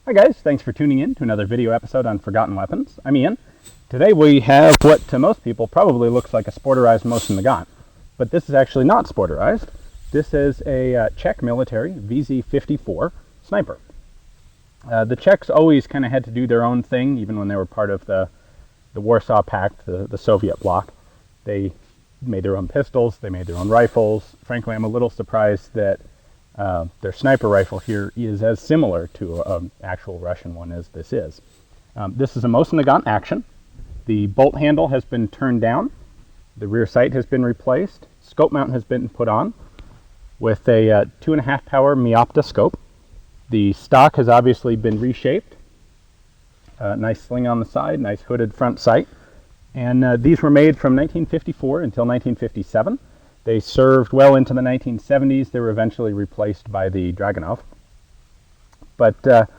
Hi guys, thanks for tuning in to another video episode on Forgotten Weapons. I'm Ian. Today we have what to most people probably looks like a sporterized Mosin-Nagant, but this is actually not sporterized. This is a Czech military vz.54 sniper. The Czechs always kind of had to do their own thing, even when they were part of the Warsaw Pact, the Soviet bloc. They made their own pistols, they made their own rifles. Frankly, I'm a little surprised that their sniper rifle here is as similar to an actual Russian one as this is. This is a Mosin-Nagant action. The bolt handle has been turned down. The rear sight has been replaced. Scope mount has been put on with a 2.5 power Miopta scope. The stock has obviously been reshaped. Nice sling on the side, nice hooded front sight. And these were made from 1954 until 1957. They served well into the 1970s. They were eventually replaced by the Dragunov. But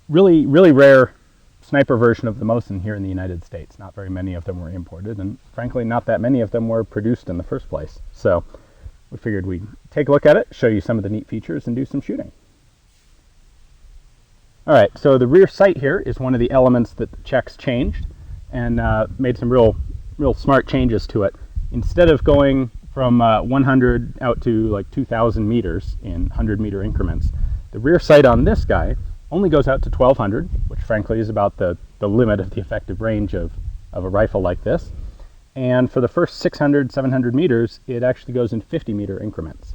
really rare sniper version of the Mosin here in the United States. Not very many of them were imported, and frankly, not that many of them were produced in the first place. So we figured we'd take a look at it, show you some of the neat features, and do some shooting. All right, so the rear sight here is one of the elements that the Czechs changed and made some real smart changes to it. Instead of going from 100 out to like 2,000 meters in 100-meter increments, the rear sight on this guy only goes out to 1,200, which frankly is about the limit of the effective range of a rifle like this. And for the first 600, 700 meters, it actually goes in 50-meter increments.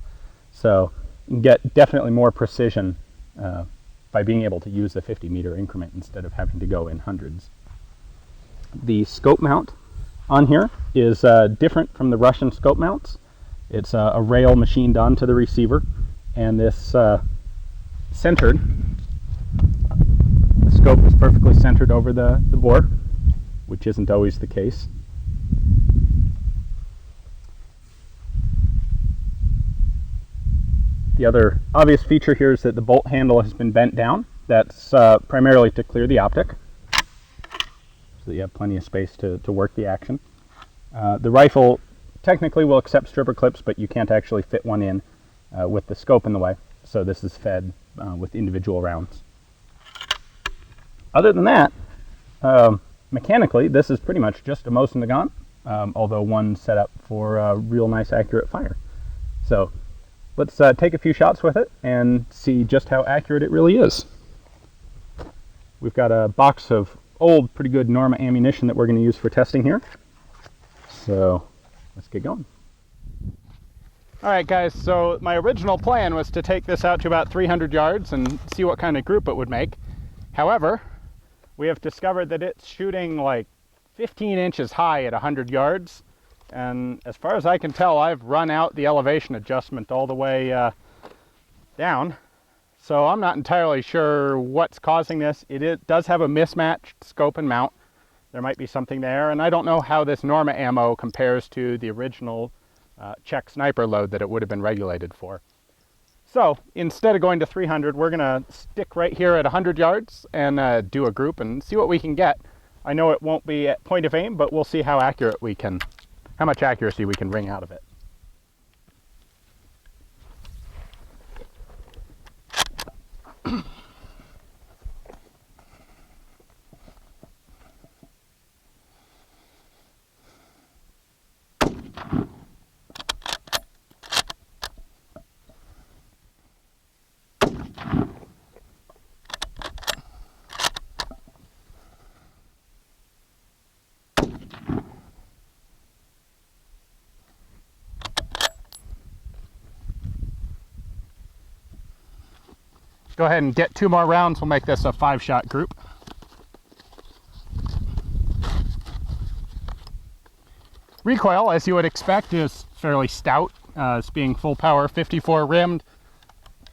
So you can get definitely more precision by being able to use the 50-meter increment instead of having to go in hundreds. The scope mount on here is different from the Russian scope mounts. It's a rail machined onto the receiver, and this centered. The scope is perfectly centered over the bore, which isn't always the case. The other obvious feature here is that the bolt handle has been bent down. That's primarily to clear the optic, so that you have plenty of space to work the action. The rifle technically will accept stripper clips, but you can't actually fit one in with the scope in the way, so this is fed with individual rounds. Other than that, mechanically, this is pretty much just a Mosin-Nagant, although one set up for real nice accurate fire. So let's take a few shots with it and see just how accurate it really is. We've got a box of old, pretty good Norma ammunition that we're going to use for testing here. So let's get going. All right, guys, so my original plan was to take this out to about 300 yards and see what kind of group it would make. However, we have discovered that it's shooting like 15 inches high at 100 yards. And as far as I can tell, I've run out the elevation adjustment all the way down. So I'm not entirely sure what's causing this. It does have a mismatched scope and mount. There might be something there, and I don't know how this Norma ammo compares to the original Czech sniper load that it would have been regulated for. So instead of going to 300, we're going to stick right here at 100 yards and do a group and see what we can get. I know it won't be at point of aim, but we'll see how much accuracy we can wring out of it. Go ahead and get 2 more rounds. We'll make this a 5-shot group. Recoil, as you would expect, is fairly stout. It's being full power 54 rimmed,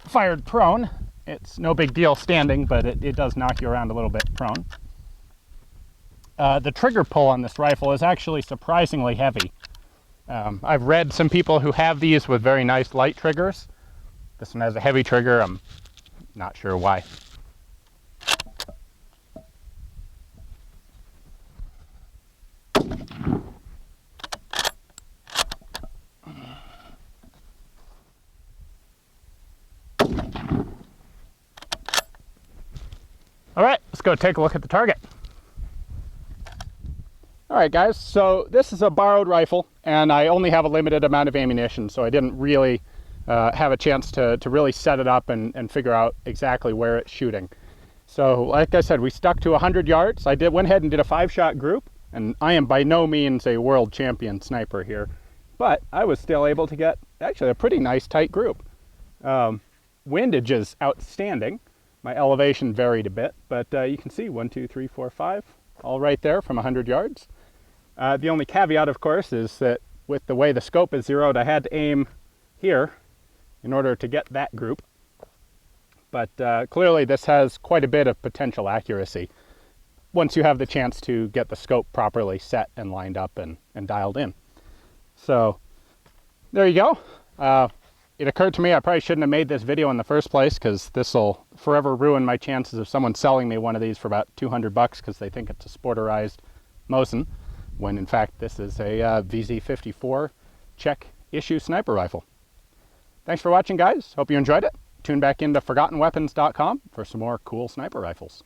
fired prone. It's no big deal standing, but it does knock you around a little bit prone. The trigger pull on this rifle is actually surprisingly heavy. I've read some people who have these with very nice light triggers. This one has a heavy trigger. I'm not sure why. All right, let's go take a look at the target. All right, guys, so this is a borrowed rifle, and I only have a limited amount of ammunition, so I didn't really have a chance to really set it up and figure out exactly where it's shooting. So, like I said, we stuck to 100 yards. I went ahead and did a 5-shot group, and I am by no means a world champion sniper here, but I was still able to get actually a pretty nice tight group. Windage is outstanding. My elevation varied a bit, but you can see 1, 2, 3, 4, 5, all right there from 100 yards. The only caveat, of course, is that with the way the scope is zeroed, I had to aim here in order to get that group. But clearly this has quite a bit of potential accuracy once you have the chance to get the scope properly set and lined up and dialed in. So there you go. It occurred to me I probably shouldn't have made this video in the first place, because this will forever ruin my chances of someone selling me one of these for about 200 bucks because they think it's a sporterized Mosin, when in fact this is a vz.54 Czech issue sniper rifle. Thanks for watching, guys. Hope you enjoyed it. Tune back into ForgottenWeapons.com for some more cool sniper rifles.